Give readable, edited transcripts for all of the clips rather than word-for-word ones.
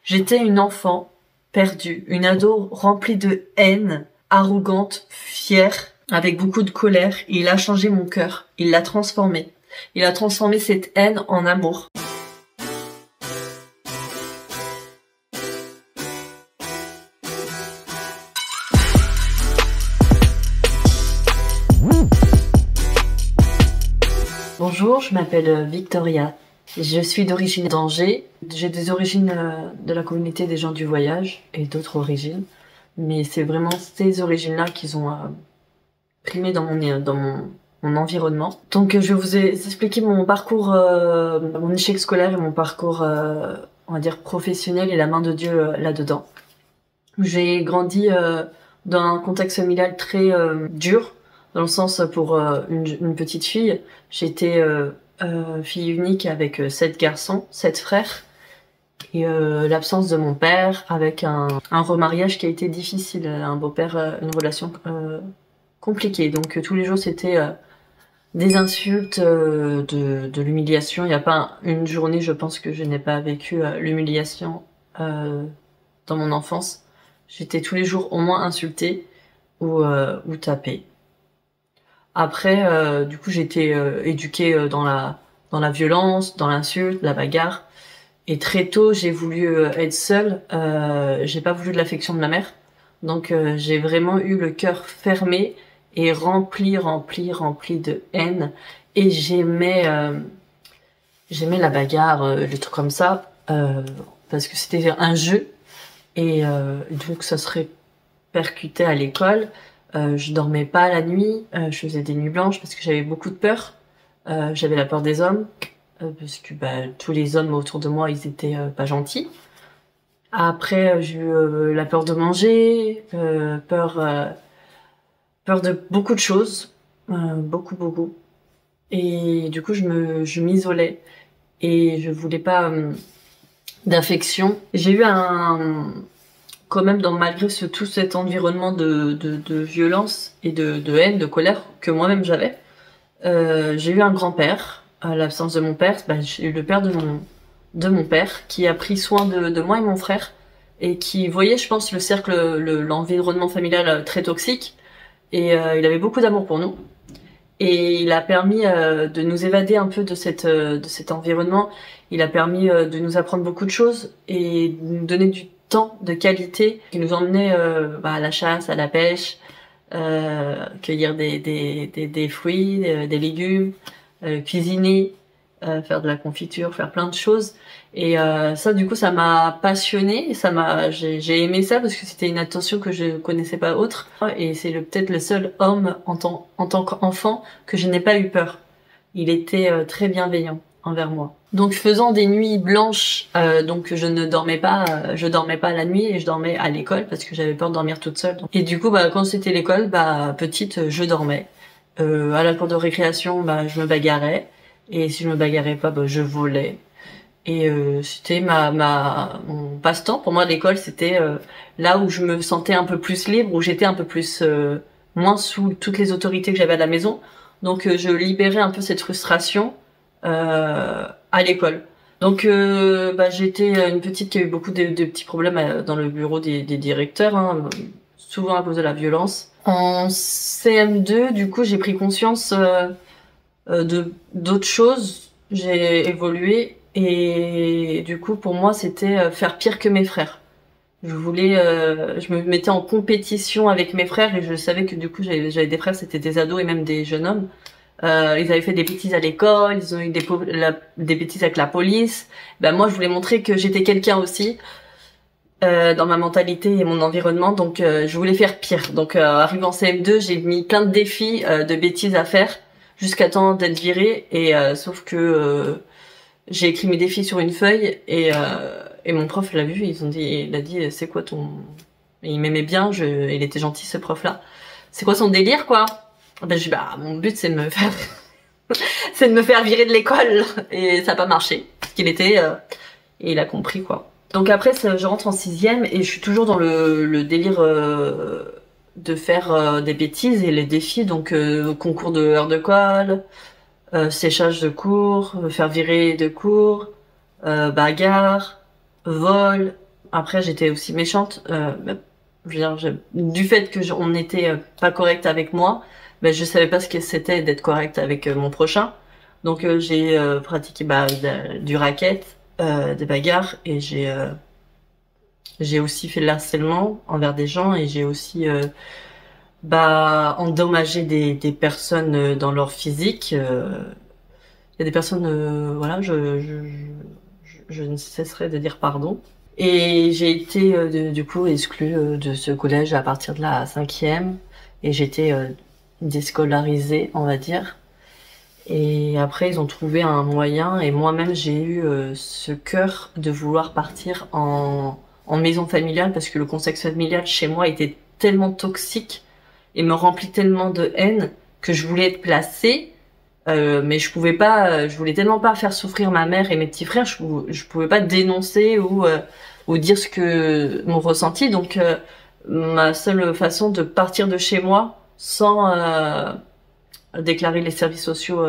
J'étais une enfant perdue, une ado remplie de haine, arrogante, fière, avec beaucoup de colère. Et il a changé mon cœur, il l'a transformé. Il a transformé cette haine en amour. Bonjour, je m'appelle Victoria. Je suis d'origine d'Angers. J'ai des origines de la communauté des gens du voyage et d'autres origines. Mais c'est vraiment ces origines-là qui ont primé dans mon environnement. Donc je vais vous expliquer mon parcours, mon échec scolaire et mon parcours, on va dire, professionnel et la main de Dieu là-dedans. J'ai grandi dans un contexte familial très dur, dans le sens pour une petite fille. J'étais fille unique avec 7 garçons, 7 frères, et l'absence de mon père, avec un remariage qui a été difficile, un beau-père, une relation compliquée. Donc tous les jours c'était des insultes, de l'humiliation. Il n'y a pas une journée, je pense, que je n'ai pas vécu l'humiliation dans mon enfance. J'étais tous les jours au moins insultée ou tapée. Après, du coup, j'ai été éduquée dans la violence, dans l'insulte, la bagarre. Et très tôt, j'ai voulu être seule. J'ai pas voulu de l'affection de ma mère. Donc, j'ai vraiment eu le cœur fermé et rempli de haine. Et j'aimais la bagarre, les trucs comme ça, parce que c'était un jeu. Et donc, ça se répercutait à l'école. Je dormais pas la nuit, je faisais des nuits blanches parce que j'avais beaucoup de peur. J'avais la peur des hommes, parce que tous les hommes autour de moi, ils étaient pas gentils. Après, j'ai eu la peur de manger, peur de beaucoup de choses, beaucoup. Et du coup, je m'isolais et je voulais pas d'affection. J'ai eu quand même, malgré tout cet environnement de violence et de haine, de colère que moi-même j'avais, j'ai eu un grand-père. À l'absence de mon père, j'ai eu le père de mon père qui a pris soin de moi et mon frère et qui voyait, je pense, le cercle, l'environnement familial très toxique. Et il avait beaucoup d'amour pour nous. Et il a permis de nous évader un peu de cet environnement. Il a permis de nous apprendre beaucoup de choses et de nous donner du temps de qualité. Il nous emmenait à la chasse, à la pêche, cueillir des fruits, des légumes, cuisiner, faire de la confiture, faire plein de choses. Et ça, du coup, ça m'a passionnée. J'ai aimé ça parce que c'était une attention que je connaissais pas autre. Et c'est peut-être le seul homme en tant qu'enfant que je n'ai pas eu peur. Il était très bienveillant envers moi. Donc faisant des nuits blanches, donc je dormais pas la nuit et je dormais à l'école parce que j'avais peur de dormir toute seule. Et du coup, quand c'était l'école, petite, je dormais. À la cour de récréation, je me bagarrais. Et si je me bagarrais pas, je volais. Et c'était mon passe-temps. Pour moi, l'école, c'était là où je me sentais un peu plus libre, où j'étais un peu plus moins sous toutes les autorités que j'avais à la maison. Donc je libérais un peu cette frustration à l'école. Donc j'étais une petite qui a eu beaucoup de petits problèmes dans le bureau des directeurs, hein, souvent à cause de la violence. En CM2, du coup, j'ai pris conscience d'autres choses. J'ai évolué et du coup, pour moi, c'était faire pire que mes frères. Je me mettais en compétition avec mes frères et je savais que du coup, j'avais des frères, c'était des ados et même des jeunes hommes. Ils avaient fait des bêtises à l'école, ils ont eu des bêtises avec la police. Moi, je voulais montrer que j'étais quelqu'un aussi dans ma mentalité et mon environnement. Donc, je voulais faire pire. Donc, arrivé en CM2, j'ai mis plein de défis de bêtises à faire jusqu'à temps d'être virée. Et sauf que j'ai écrit mes défis sur une feuille et mon prof l'a vu. Il a dit c'est quoi ton... Et il m'aimait bien. Il était gentil ce prof-là. C'est quoi son délire, quoi? Je dis mon but c'est de me faire c'est de me faire virer de l'école et ça n'a pas marché parce qu'il était et il a compris, quoi. Donc après je rentre en 6e et je suis toujours dans le délire de faire des bêtises et les défis, donc concours de heures de colle, séchage de cours, faire virer de cours, bagarre, vol, Après, j'étais aussi méchante. Je veux dire, du fait que on n'était pas correct avec moi, ben, je savais pas ce que c'était d'être correct avec mon prochain. Donc j'ai pratiqué du racket, des bagarres, et j'ai aussi fait de l'harcèlement envers des gens, et j'ai aussi endommagé des personnes dans leur physique. Il y a des personnes, voilà, je ne cesserai de dire pardon. Et j'ai été du coup exclue de ce collège à partir de la 5e, et j'étais déscolarisée, on va dire. Et après, ils ont trouvé un moyen, et moi-même, j'ai eu ce cœur de vouloir partir en maison familiale, parce que le contexte familial chez moi était tellement toxique et me remplit tellement de haine que je voulais être placée, mais je pouvais pas, je voulais tellement pas faire souffrir ma mère et mes petits frères, je pouvais pas dénoncer ou dire ce que mon ressenti. Donc ma seule façon de partir de chez moi sans déclarer les services sociaux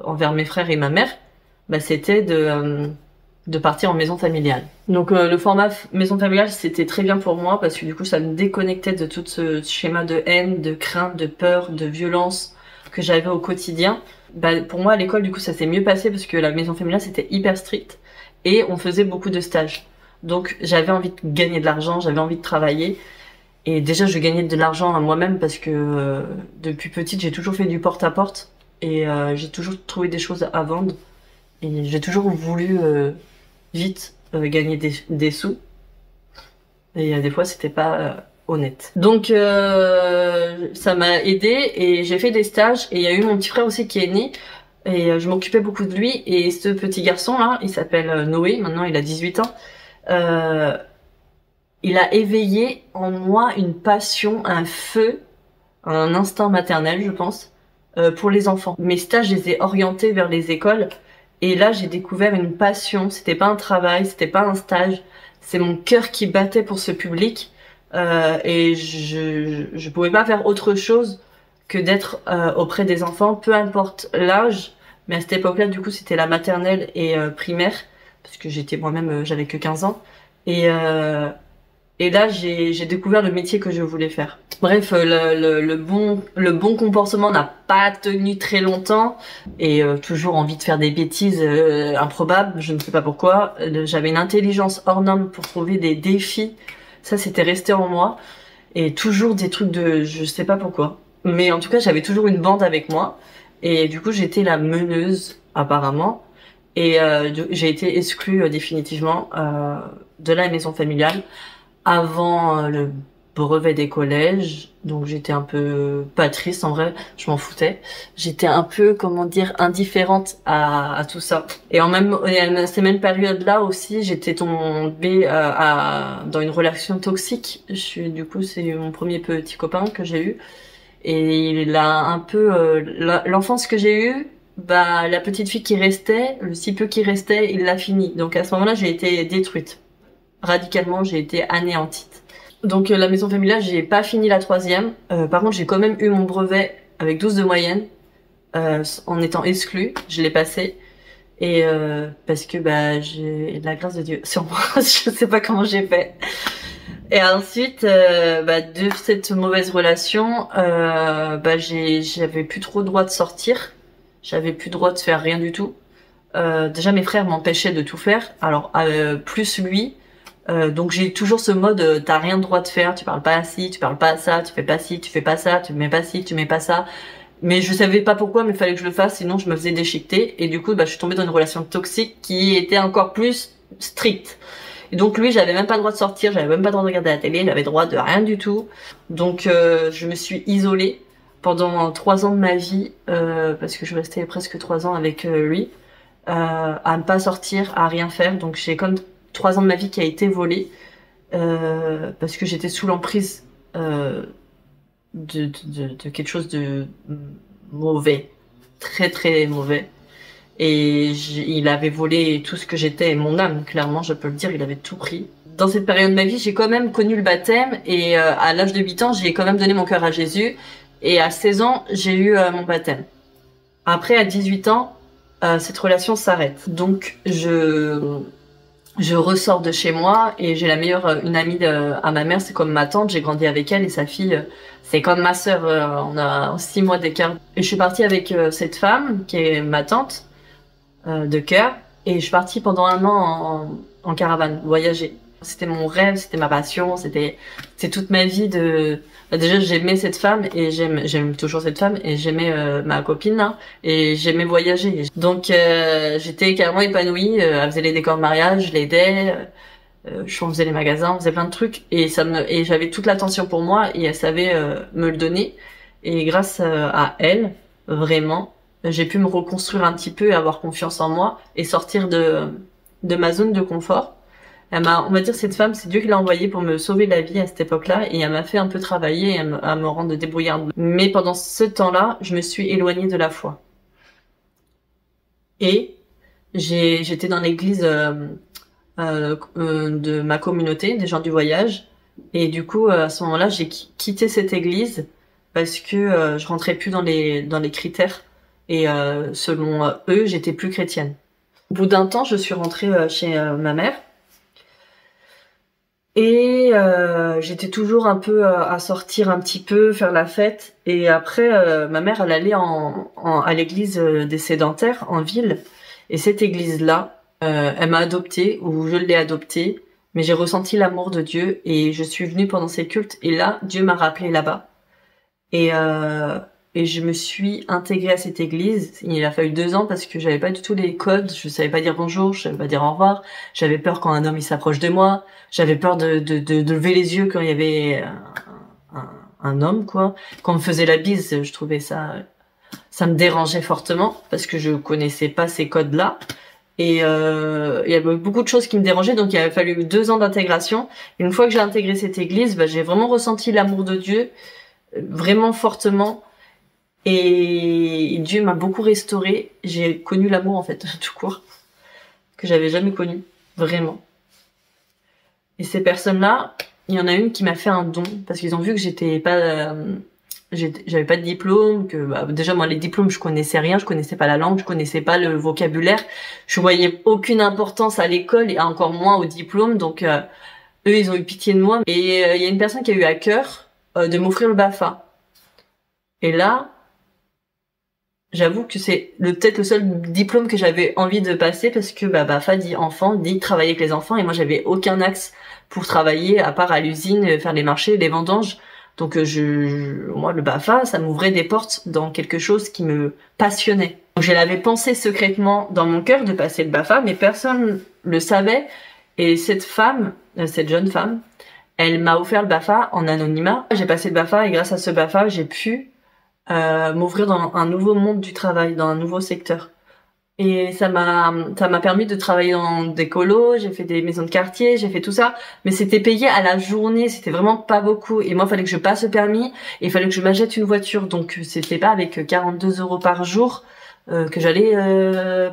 envers mes frères et ma mère, c'était de partir en maison familiale. Donc le format maison familiale, c'était très bien pour moi, parce que du coup ça me déconnectait de tout ce schéma de haine, de crainte, de peur, de violence que j'avais au quotidien. Pour moi à l'école, du coup, ça s'est mieux passé, parce que la maison familiale, c'était hyper strict et on faisait beaucoup de stages. Donc j'avais envie de gagner de l'argent, j'avais envie de travailler. Et déjà, je gagnais de l'argent à moi-même, parce que depuis petite, j'ai toujours fait du porte-à-porte, et j'ai toujours trouvé des choses à vendre, et j'ai toujours voulu vite gagner des sous. Et des fois, c'était pas honnête. Donc ça m'a aidé, et j'ai fait des stages, et il y a eu mon petit frère aussi qui est né, et je m'occupais beaucoup de lui. Et ce petit garçon là, il s'appelle Noé, maintenant il a 18 ans. Il a éveillé en moi une passion, un feu, un instinct maternel, je pense, pour les enfants. Mes stages, je les ai orientés vers les écoles, et là j'ai découvert une passion. C'était pas un travail, c'était pas un stage, c'est mon cœur qui battait pour ce public, et je pouvais pas faire autre chose que d'être auprès des enfants, peu importe l'âge. Mais à cette époque-là, du coup, c'était la maternelle et primaire, parce que j'étais moi-même, j'avais que 15 ans, et là, j'ai découvert le métier que je voulais faire. Bref, le bon comportement n'a pas tenu très longtemps, et toujours envie de faire des bêtises improbables, je ne sais pas pourquoi. J'avais une intelligence hors norme pour trouver des défis, ça c'était resté en moi, et toujours des trucs je sais pas pourquoi. Mais en tout cas, j'avais toujours une bande avec moi, et du coup, j'étais la meneuse apparemment, et j'ai été exclue définitivement de la maison familiale avant le brevet des collèges. Donc j'étais un peu pas triste, en vrai, je m'en foutais. J'étais un peu, comment dire, indifférente à tout ça. Et à ces mêmes périodes-là aussi, j'étais tombée dans une relation toxique. Du coup, c'est mon premier petit copain que j'ai eu. Et il a un peu l'enfance que j'ai eue, la petite fille qui restait, le si peu qui restait, il l'a fini. Donc à ce moment-là, j'ai été détruite. Radicalement, j'ai été anéantie. Donc la maison familiale, j'ai pas fini la 3e. Par contre, j'ai quand même eu mon brevet avec 12 de moyenne, en étant exclue. Je l'ai passé, et parce que j'ai la grâce de Dieu sur moi. Je sais pas comment j'ai fait. Et ensuite, de cette mauvaise relation, j'avais plus trop le droit de sortir. J'avais plus le droit de faire rien du tout. Déjà, mes frères m'empêchaient de tout faire. Alors, plus lui. Donc j'ai toujours ce mode, t'as rien de droit de faire, tu parles pas à ci, tu parles pas à ça, tu fais pas ci, tu fais pas ça, tu mets pas ci, tu mets pas ça. Mais je savais pas pourquoi, mais il fallait que je le fasse, sinon je me faisais déchiqueter. Et du coup, je suis tombée dans une relation toxique qui était encore plus stricte. Et donc lui, j'avais même pas le droit de sortir, j'avais même pas le droit de regarder la télé, j'avais le droit de rien du tout. Donc je me suis isolée pendant 3 ans de ma vie, parce que je restais presque 3 ans avec lui, à ne pas sortir, à rien faire. Donc j'ai comme 3 ans de ma vie qui a été volée, parce que j'étais sous l'emprise de quelque chose de mauvais, très très mauvais. Et il avait volé tout ce que j'étais, et mon âme, clairement, je peux le dire, il avait tout pris. Dans cette période de ma vie, j'ai quand même connu le baptême, et à l'âge de 8 ans, j'ai quand même donné mon cœur à Jésus, et à 16 ans, j'ai eu mon baptême. Après, à 18 ans, cette relation s'arrête. Donc, je ressors de chez moi et j'ai la meilleure, une amie à ma mère, c'est comme ma tante, j'ai grandi avec elle et sa fille, c'est comme ma sœur, on a 6 mois d'écart. Et je suis partie avec cette femme qui est ma tante de cœur et je suis partie pendant 1 an en caravane, voyager. C'était mon rêve, c'était ma passion, c'est toute ma vie de. Déjà j'aimais cette femme et j'aime toujours cette femme et j'aimais ma copine là, et j'aimais voyager. Donc j'étais carrément épanouie. Elle faisait les décors de mariage, je l'aidais, je faisais les magasins, on faisait plein de trucs et j'avais toute l'attention pour moi et elle savait me le donner. Et grâce à elle, vraiment, j'ai pu me reconstruire un petit peu et avoir confiance en moi et sortir de ma zone de confort. On va dire, cette femme, c'est Dieu qui l'a envoyée pour me sauver la vie à cette époque-là, et elle m'a fait un peu travailler, à me rendre débrouillarde. Mais pendant ce temps-là, je me suis éloignée de la foi. Et j'étais dans l'église de ma communauté, des gens du voyage, et du coup, à ce moment-là, j'ai quitté cette église parce que je rentrais plus dans les critères, et selon eux, j'étais plus chrétienne. Au bout d'un temps, je suis rentrée chez ma mère. Et j'étais toujours un peu à sortir un petit peu, faire la fête. Et après, ma mère, elle allait à l'église des sédentaires en ville. Et cette église-là, elle m'a adoptée, ou je l'ai adoptée. Mais j'ai ressenti l'amour de Dieu et je suis venue pendant ces cultes. Et là, Dieu m'a rappelé là-bas. Et, et je me suis intégrée à cette église. Il a fallu 2 ans parce que j'avais pas du tout les codes. Je savais pas dire bonjour, je savais pas dire au revoir. J'avais peur quand un homme il s'approche de moi. J'avais peur de lever les yeux quand il y avait un homme, quoi. Quand on me faisait la bise, je trouvais ça me dérangeait fortement parce que je connaissais pas ces codes-là. Et il y avait beaucoup de choses qui me dérangeaient, donc il a fallu 2 ans d'intégration. Une fois que j'ai intégré cette église, j'ai vraiment ressenti l'amour de Dieu, vraiment fortement. Et Dieu m'a beaucoup restaurée. J'ai connu l'amour, en fait, tout court, que j'avais jamais connu, vraiment. Et ces personnes-là, il y en a une qui m'a fait un don, parce qu'ils ont vu que j'avais pas de diplôme, que déjà moi les diplômes je connaissais rien, je connaissais pas la langue, je connaissais pas le vocabulaire, je voyais aucune importance à l'école et encore moins au diplôme, donc eux ils ont eu pitié de moi. Et il y a une personne qui a eu à cœur de m'offrir le BAFA. Et là, j'avoue que c'est peut-être le seul diplôme que j'avais envie de passer parce que BAFA dit enfant, dit travailler avec les enfants, et moi j'avais aucun axe pour travailler à part à l'usine, faire les marchés, les vendanges. Donc moi le BAFA, ça m'ouvrait des portes dans quelque chose qui me passionnait. Donc je l'avais pensé secrètement dans mon cœur de passer le BAFA, mais personne le savait. Et cette jeune femme, elle m'a offert le BAFA en anonymat. J'ai passé le BAFA et grâce à ce BAFA, j'ai pu m'ouvrir dans un nouveau monde du travail, dans un nouveau secteur. Et ça m'a permis de travailler dans des colos, j'ai fait des maisons de quartier, j'ai fait tout ça, mais c'était payé à la journée, c'était vraiment pas beaucoup. Et moi, il fallait que je passe le permis, et il fallait que je m'achète une voiture, donc c'était pas avec 42 € par jour que j'allais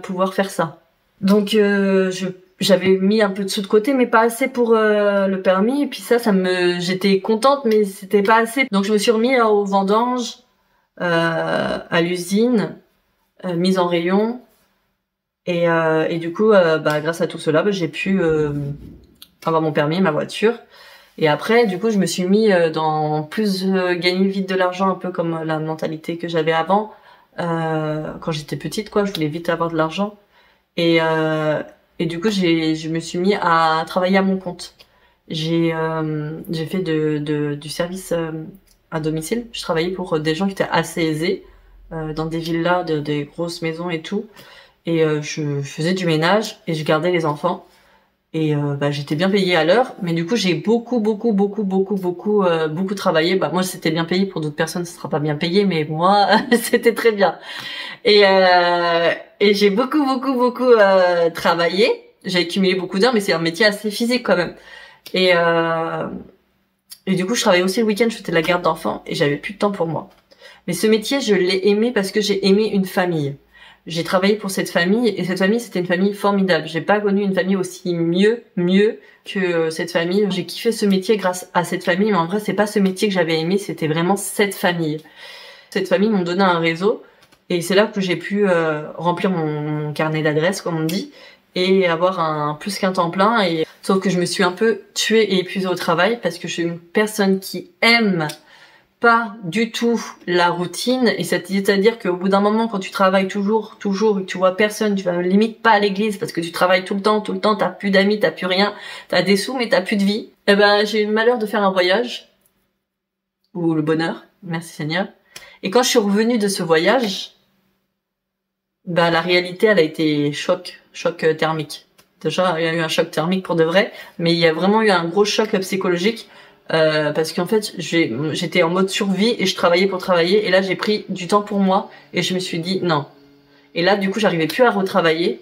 pouvoir faire ça. Donc j'avais mis un peu de sous de côté, mais pas assez pour le permis. Et puis j'étais contente, mais c'était pas assez. Donc je me suis remis aux vendanges, à l'usine, mise en rayon. Et du coup, grâce à tout cela, j'ai pu avoir mon permis, ma voiture. Et après, du coup, je me suis mis dans gagner vite de l'argent, un peu comme la mentalité que j'avais avant. Quand j'étais petite, quoi, je voulais vite avoir de l'argent. Et du coup, je me suis mis à travailler à mon compte. J'ai fait du service à domicile. Je travaillais pour des gens qui étaient assez aisés, dans des villas, des grosses maisons et tout. Et je faisais du ménage et je gardais les enfants. Et j'étais bien payée à l'heure, mais du coup j'ai beaucoup travaillé. Moi c'était bien payé, pour d'autres personnes ce sera pas bien payé, mais moi c'était très bien. Et j'ai beaucoup travaillé. J'ai accumulé beaucoup d'heures, mais c'est un métier assez physique quand même. Et du coup je travaillais aussi le week-end, je faisais de la garde d'enfants et j'avais plus de temps pour moi. Mais ce métier je l'ai aimé parce que j'ai aimé une famille. J'ai travaillé pour cette famille et cette famille c'était une famille formidable. J'ai pas connu une famille aussi mieux que cette famille. J'ai kiffé ce métier grâce à cette famille, mais en vrai c'est pas ce métier que j'avais aimé, c'était vraiment cette famille. Cette famille m'ont donné un réseau et c'est là que j'ai pu remplir mon carnet d'adresses comme on dit et avoir un plus qu'un temps plein. Et sauf que je me suis un peu tuée et épuisée au travail parce que je suis une personne qui aime pas du tout la routine, et c'est-à-dire qu'au bout d'un moment, quand tu travailles toujours, et que tu vois personne, tu vas limite pas à l'église parce que tu travailles tout le temps, t'as plus d'amis, t'as plus rien, t'as des sous mais t'as plus de vie. Eh ben, j'ai eu le malheur de faire un voyage, ou le bonheur, merci Seigneur. Et quand je suis revenue de ce voyage, bah la réalité, elle a été choc thermique. Déjà, il y a eu un choc thermique pour de vrai, mais il y a vraiment eu un gros choc psychologique. Parce qu'en fait, j'étais en mode survie et je travaillais pour travailler. Et là, j'ai pris du temps pour moi et je me suis dit non. Et là, du coup, j'arrivais plus à retravailler.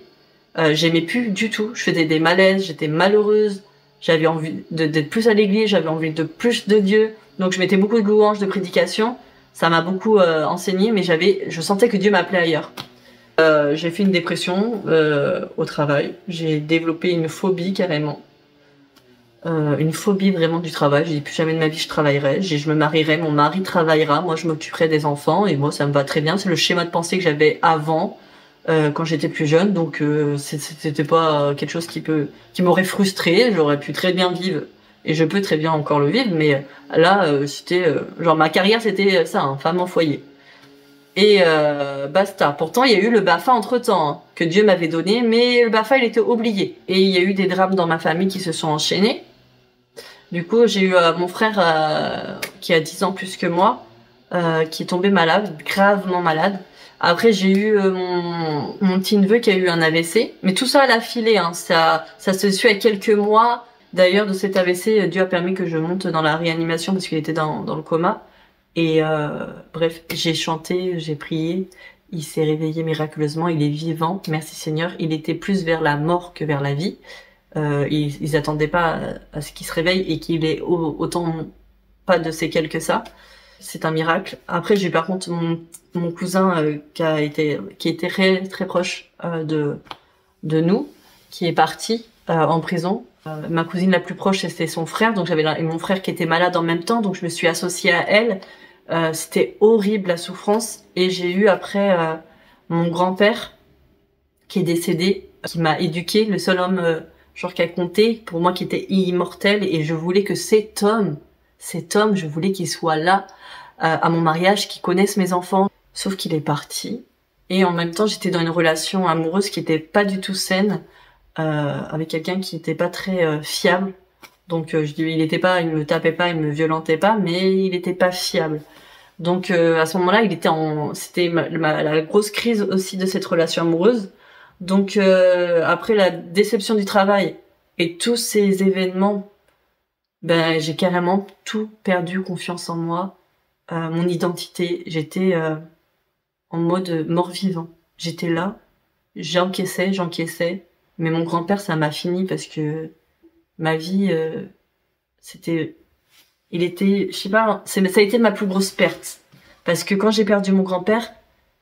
J'aimais plus du tout. Je faisais des malaises, j'étais malheureuse. J'avais envie d'être plus à l'église, j'avais envie de plus de Dieu. Donc, je mettais beaucoup de louanges, de prédications. Ça m'a beaucoup enseigné, mais je sentais que Dieu m'appelait ailleurs. J'ai fait une dépression au travail. J'ai développé une phobie carrément. Une phobie vraiment du travail. Je dis plus jamais de ma vie je travaillerai. Je me marierai, mon mari travaillera, moi je m'occuperai des enfants et moi ça me va très bien. C'est le schéma de pensée que j'avais avant quand j'étais plus jeune, donc c'était pas quelque chose qui m'aurait frustrée. J'aurais pu très bien vivre et je peux très bien encore le vivre, mais là c'était genre ma carrière c'était ça, hein, femme en foyer. Et basta. Pourtant, il y a eu le BAFA entre-temps, hein, que Dieu m'avait donné, mais le BAFA, il était oublié. Et il y a eu des drames dans ma famille qui se sont enchaînés. Du coup, j'ai eu mon frère qui a 10 ans plus que moi, qui est tombé malade, gravement malade. Après, j'ai eu mon petit neveu qui a eu un AVC, mais tout ça à la filée, hein. Ça se suit à quelques mois. D'ailleurs, de cet AVC, Dieu a permis que je monte dans la réanimation parce qu'il était dans le coma. Et bref, j'ai chanté, j'ai prié. Il s'est réveillé miraculeusement, il est vivant, merci Seigneur. Il était plus vers la mort que vers la vie. Ils attendaient pas à ce qu'il se réveille et qu'il ait autant pas de séquelles que ça. C'est un miracle. Après, j'ai par contre mon cousin qui était très très proche de nous, qui est parti en prison. Ma cousine la plus proche, c'était son frère, donc j'avais mon frère qui était malade en même temps, donc je me suis associée à elle. C'était horrible la souffrance, et j'ai eu après mon grand-père qui est décédé, qui m'a éduqué, le seul homme genre qui a compté pour moi, qui était immortel, et je voulais que cet homme, je voulais qu'il soit là à mon mariage, qu'il connaisse mes enfants, sauf qu'il est parti. Et en même temps, j'étais dans une relation amoureuse qui était pas du tout saine, avec quelqu'un qui était pas très fiable. Donc je dis, il me tapait pas, il me violentait pas, mais il était pas fiable. Donc à ce moment-là, c'était la grosse crise aussi de cette relation amoureuse. Donc après la déception du travail et tous ces événements, ben j'ai carrément tout perdu, confiance en moi, mon identité. J'étais en mode mort-vivant. J'étais là, j'encaissais, mais mon grand-père, ça m'a fini parce que ma vie, je sais pas, ça a été ma plus grosse perte. Parce que quand j'ai perdu mon grand-père,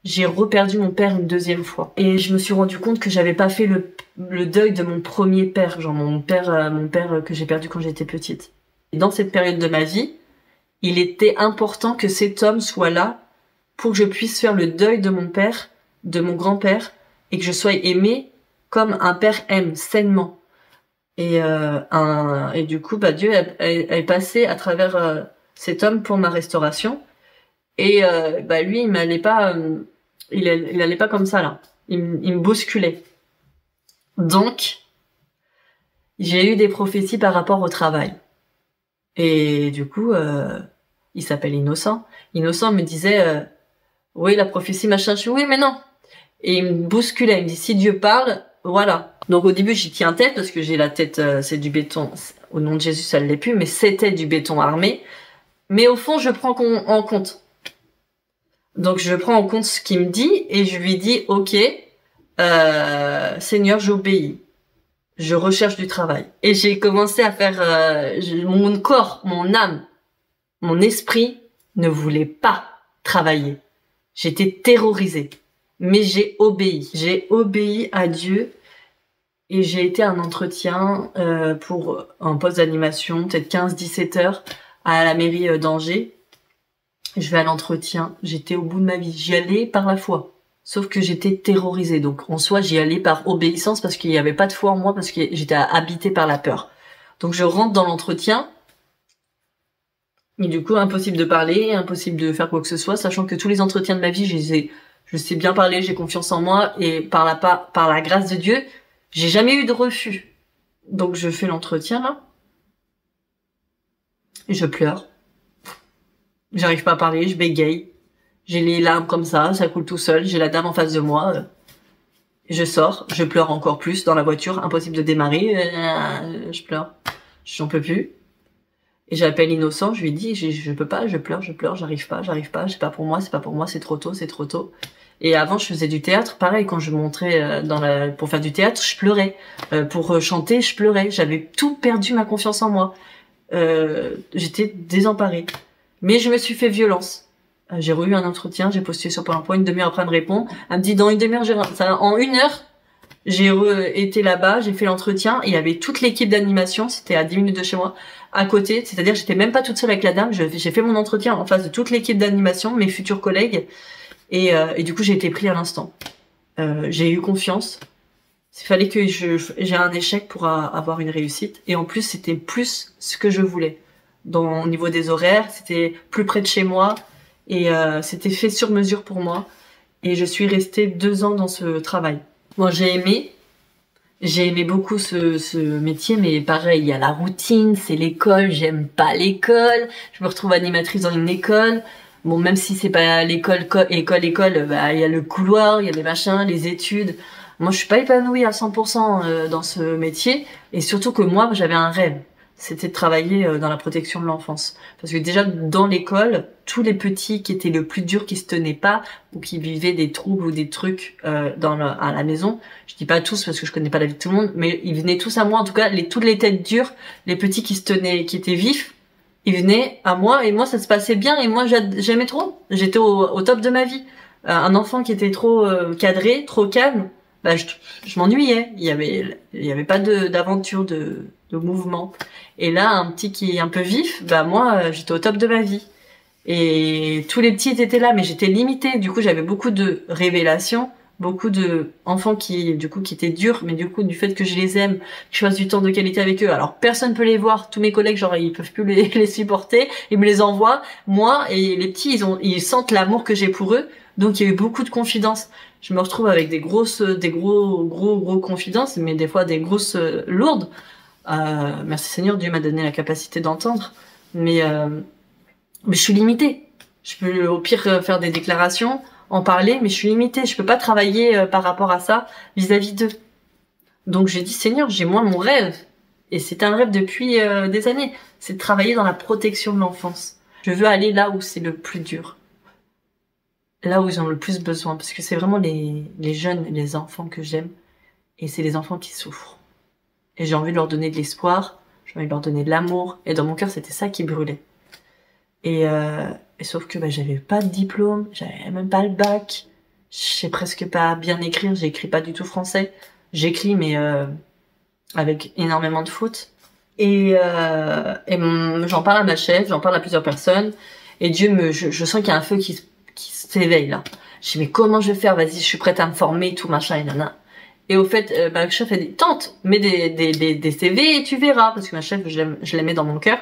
j'ai reperdu mon père une deuxième fois. Et je me suis rendu compte que j'avais pas fait le deuil de mon premier père, genre mon père que j'ai perdu quand j'étais petite. Et dans cette période de ma vie, il était important que cet homme soit là pour que je puisse faire le deuil de mon père, de mon grand-père, et que je sois aimée comme un père aime, sainement. Et du coup, bah, Dieu est passé à travers cet homme pour ma restauration. Et bah, lui, il m'allait pas, il allait pas comme ça là. Il me bousculait. Donc, j'ai eu des prophéties par rapport au travail. Et du coup, il s'appelle Innocent. Innocent me disait, oui, la prophétie machin. Je dis oui, mais non. Et il me bousculait. Il me dit, si Dieu parle, voilà. Donc au début, j'y tiens tête parce que j'ai la tête, c'est du béton. Au nom de Jésus, ça ne l'est plus, mais c'était du béton armé. Mais au fond, je prends en compte. Donc je prends en compte ce qu'il me dit et je lui dis, ok, Seigneur, j'obéis. Je recherche du travail. Et j'ai commencé à faire mon corps, mon âme, mon esprit ne voulait pas travailler. J'étais terrorisée. Mais j'ai obéi. J'ai obéi à Dieu. Et j'ai été à un entretien pour un poste d'animation, peut-être 15-17 heures, à la mairie d'Angers. Je vais à l'entretien, j'étais au bout de ma vie. J'y allais par la foi. Sauf que j'étais terrorisée. Donc en soi, j'y allais par obéissance parce qu'il n'y avait pas de foi en moi, parce que j'étais habitée par la peur. Donc je rentre dans l'entretien. Et du coup, impossible de parler, impossible de faire quoi que ce soit, sachant que tous les entretiens de ma vie, je sais bien parler, j'ai confiance en moi, et par la grâce de Dieu, j'ai jamais eu de refus. Donc je fais l'entretien là, et je pleure. J'arrive pas à parler, je bégaye. J'ai les larmes comme ça coule tout seul, j'ai la dame en face de moi. Je sors, je pleure encore plus dans la voiture, impossible de démarrer, je pleure, j'en peux plus. Et j'appelle Innocent, je lui dis, je peux pas, je pleure, j'arrive pas, c'est pas pour moi, c'est trop tôt, c'est trop tôt. Et avant, je faisais du théâtre, pareil, quand je montrais pour faire du théâtre, je pleurais. Pour chanter, je pleurais. J'avais tout perdu ma confiance en moi. J'étais désemparée. Mais je me suis fait violence. J'ai eu un entretien, j'ai postulé sur Pôle emploi, une demi-heure après elle me répond. Elle me dit, dans une demi-heure, en une heure, j'ai été là-bas, j'ai fait l'entretien, il y avait toute l'équipe d'animation, c'était à 10 minutes de chez moi, à côté, c'est-à-dire j'étais même pas toute seule avec la dame, j'ai fait mon entretien en face de toute l'équipe d'animation, mes futurs collègues, et du coup j'ai été pris à l'instant. J'ai eu confiance, il fallait que j'ai un échec pour avoir une réussite, et en plus c'était plus ce que je voulais. Au niveau des horaires, c'était plus près de chez moi, et c'était fait sur mesure pour moi, et je suis restée 2 ans dans ce travail. Moi, j'ai aimé beaucoup ce métier, mais pareil, il y a la routine, c'est l'école, j'aime pas l'école, je me retrouve animatrice dans une école, bon, même si c'est pas l'école, école, bah, il y a le couloir, il y a les machins, les études. Moi, je suis pas épanouie à 100% dans ce métier, et surtout que moi, j'avais un rêve. C'était de travailler dans la protection de l'enfance. Parce que déjà, dans l'école, tous les petits qui étaient le plus durs, qui se tenaient pas, ou qui vivaient des troubles ou des trucs à la maison, je dis pas tous parce que je connais pas la vie de tout le monde, mais ils venaient tous à moi, en tout cas, toutes les têtes dures, les petits qui se tenaient, qui étaient vifs, ils venaient à moi, et moi, ça se passait bien, et moi, j'aimais trop. J'étais au top de ma vie. Un enfant qui était trop cadré, trop calme, bah, je m'ennuyais. Il y avait pas d'aventure, de mouvement. Et là, un petit qui est un peu vif, bah moi, j'étais au top de ma vie. Et tous les petits étaient là, mais j'étais limitée. Du coup, j'avais beaucoup de révélations, beaucoup de enfants qui étaient durs, mais du coup, du fait que je les aime, que je passe du temps de qualité avec eux. Alors, personne peut les voir. Tous mes collègues, genre, ils peuvent plus les supporter. Ils me les envoient. Moi et les petits, ils sentent l'amour que j'ai pour eux. Donc, il y a eu beaucoup de confidences. Je me retrouve avec des gros confidences, mais des fois des grosses lourdes. Merci Seigneur, Dieu m'a donné la capacité d'entendre, mais je suis limitée. Je peux au pire faire des déclarations, en parler, mais je suis limitée. Je peux pas travailler par rapport à ça vis-à-vis d'eux. Donc j'ai dit Seigneur, j'ai moi mon rêve, et c'est un rêve depuis des années, c'est de travailler dans la protection de l'enfance. Je veux aller là où c'est le plus dur, là où ils ont le plus besoin, parce que c'est vraiment les jeunes, les enfants que j'aime, et c'est les enfants qui souffrent. Et j'ai envie de leur donner de l'espoir, j'ai envie de leur donner de l'amour, et dans mon cœur, c'était ça qui brûlait. Et sauf que bah, j'avais pas de diplôme, j'avais même pas le bac, je sais presque pas bien écrire, j'écris pas du tout français. J'écris, mais avec énormément de fautes. Et j'en parle à ma chef, j'en parle à plusieurs personnes, et je sens qu'il y a un feu qui s'éveille là. Je dis mais comment je vais faire, vas-y, je suis prête à me former, tout machin et nana. Et au fait, ma chef a dit, tente, mets des CV et tu verras. Parce que ma chef, je l'aimais dans mon cœur.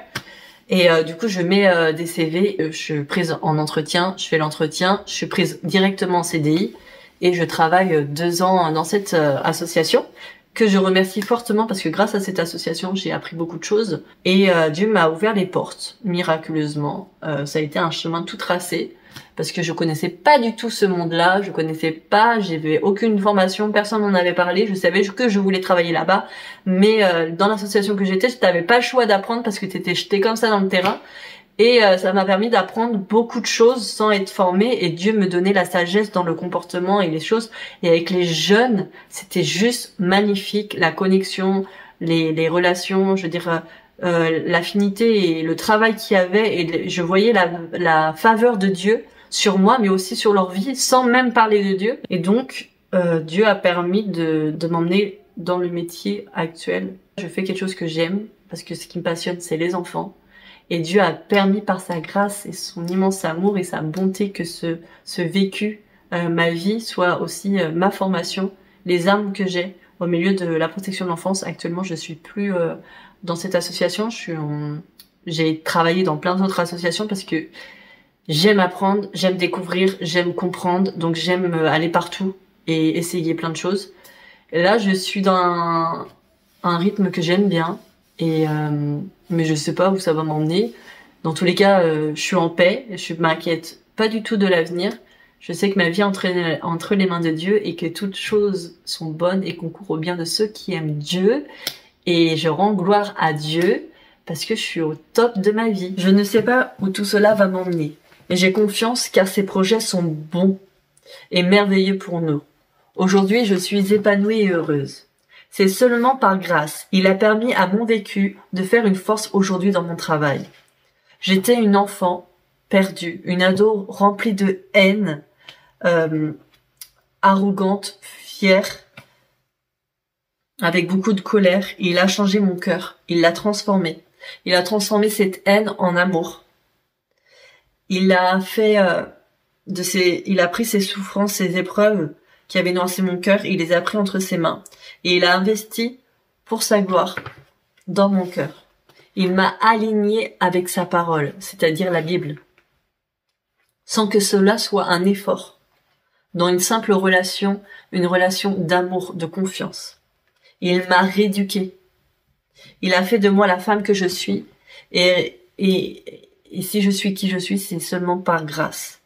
Et du coup, je mets des CV, je suis prise en entretien, je fais l'entretien, je suis prise directement en CDI. Et je travaille 2 ans dans cette association, que je remercie fortement parce que grâce à cette association, j'ai appris beaucoup de choses. Et Dieu m'a ouvert les portes, miraculeusement. Ça a été un chemin tout tracé. Parce que je connaissais pas du tout ce monde-là, j'avais aucune formation, personne m'en avait parlé, je savais que je voulais travailler là-bas, mais dans l'association que j'étais, je n'avais pas le choix d'apprendre parce que t'étais jeté comme ça dans le terrain, et ça m'a permis d'apprendre beaucoup de choses sans être formée, et Dieu me donnait la sagesse dans le comportement et les choses, et avec les jeunes, c'était juste magnifique, la connexion, les relations, je veux dire... l'affinité et le travail qu'il y avait, et je voyais la faveur de Dieu sur moi, mais aussi sur leur vie, sans même parler de Dieu. Et donc, Dieu a permis de m'emmener dans le métier actuel. Je fais quelque chose que j'aime, parce que ce qui me passionne, c'est les enfants. Et Dieu a permis par sa grâce et son immense amour et sa bonté que ce vécu ma vie, soit aussi ma formation, les armes que j'ai au milieu de la protection de l'enfance. Actuellement, je suis plus dans cette association. J'ai travaillé dans plein d'autres associations parce que j'aime apprendre, j'aime découvrir, j'aime comprendre, donc j'aime aller partout et essayer plein de choses. Et là, je suis dans un rythme que j'aime bien, mais je sais pas où ça va m'emmener. Dans tous les cas, je suis en paix, je m'inquiète pas du tout de l'avenir. Je sais que ma vie est entre les mains de Dieu et que toutes choses sont bonnes et concourent au bien de ceux qui aiment Dieu. Et je rends gloire à Dieu parce que je suis au top de ma vie. Je ne sais pas où tout cela va m'emmener, mais j'ai confiance car ces projets sont bons et merveilleux pour nous. Aujourd'hui, je suis épanouie et heureuse. C'est seulement par grâce. Il a permis à mon vécu de faire une force aujourd'hui dans mon travail. J'étais une enfant perdue, une ado remplie de haine, arrogante, fière, avec beaucoup de colère. Il a changé mon cœur, il l'a transformé. Il a transformé cette haine en amour. Il a fait il a pris ses souffrances, ses épreuves qui avaient noirci mon cœur, il les a pris entre ses mains et il a investi pour sa gloire dans mon cœur. Il m'a aligné avec sa parole, c'est-à-dire la Bible, sans que cela soit un effort, dans une simple relation, une relation d'amour, de confiance. Il m'a rééduquée. Il a fait de moi la femme que je suis et si je suis qui je suis, c'est seulement par grâce.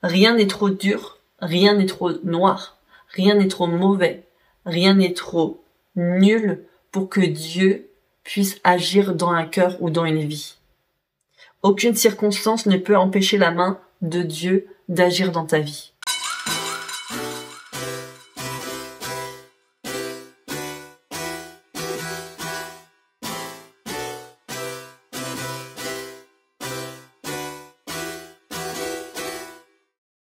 Rien n'est trop dur, rien n'est trop noir, rien n'est trop mauvais, rien n'est trop nul pour que Dieu puisse agir dans un cœur ou dans une vie. Aucune circonstance ne peut empêcher la main de Dieu d'agir dans ta vie.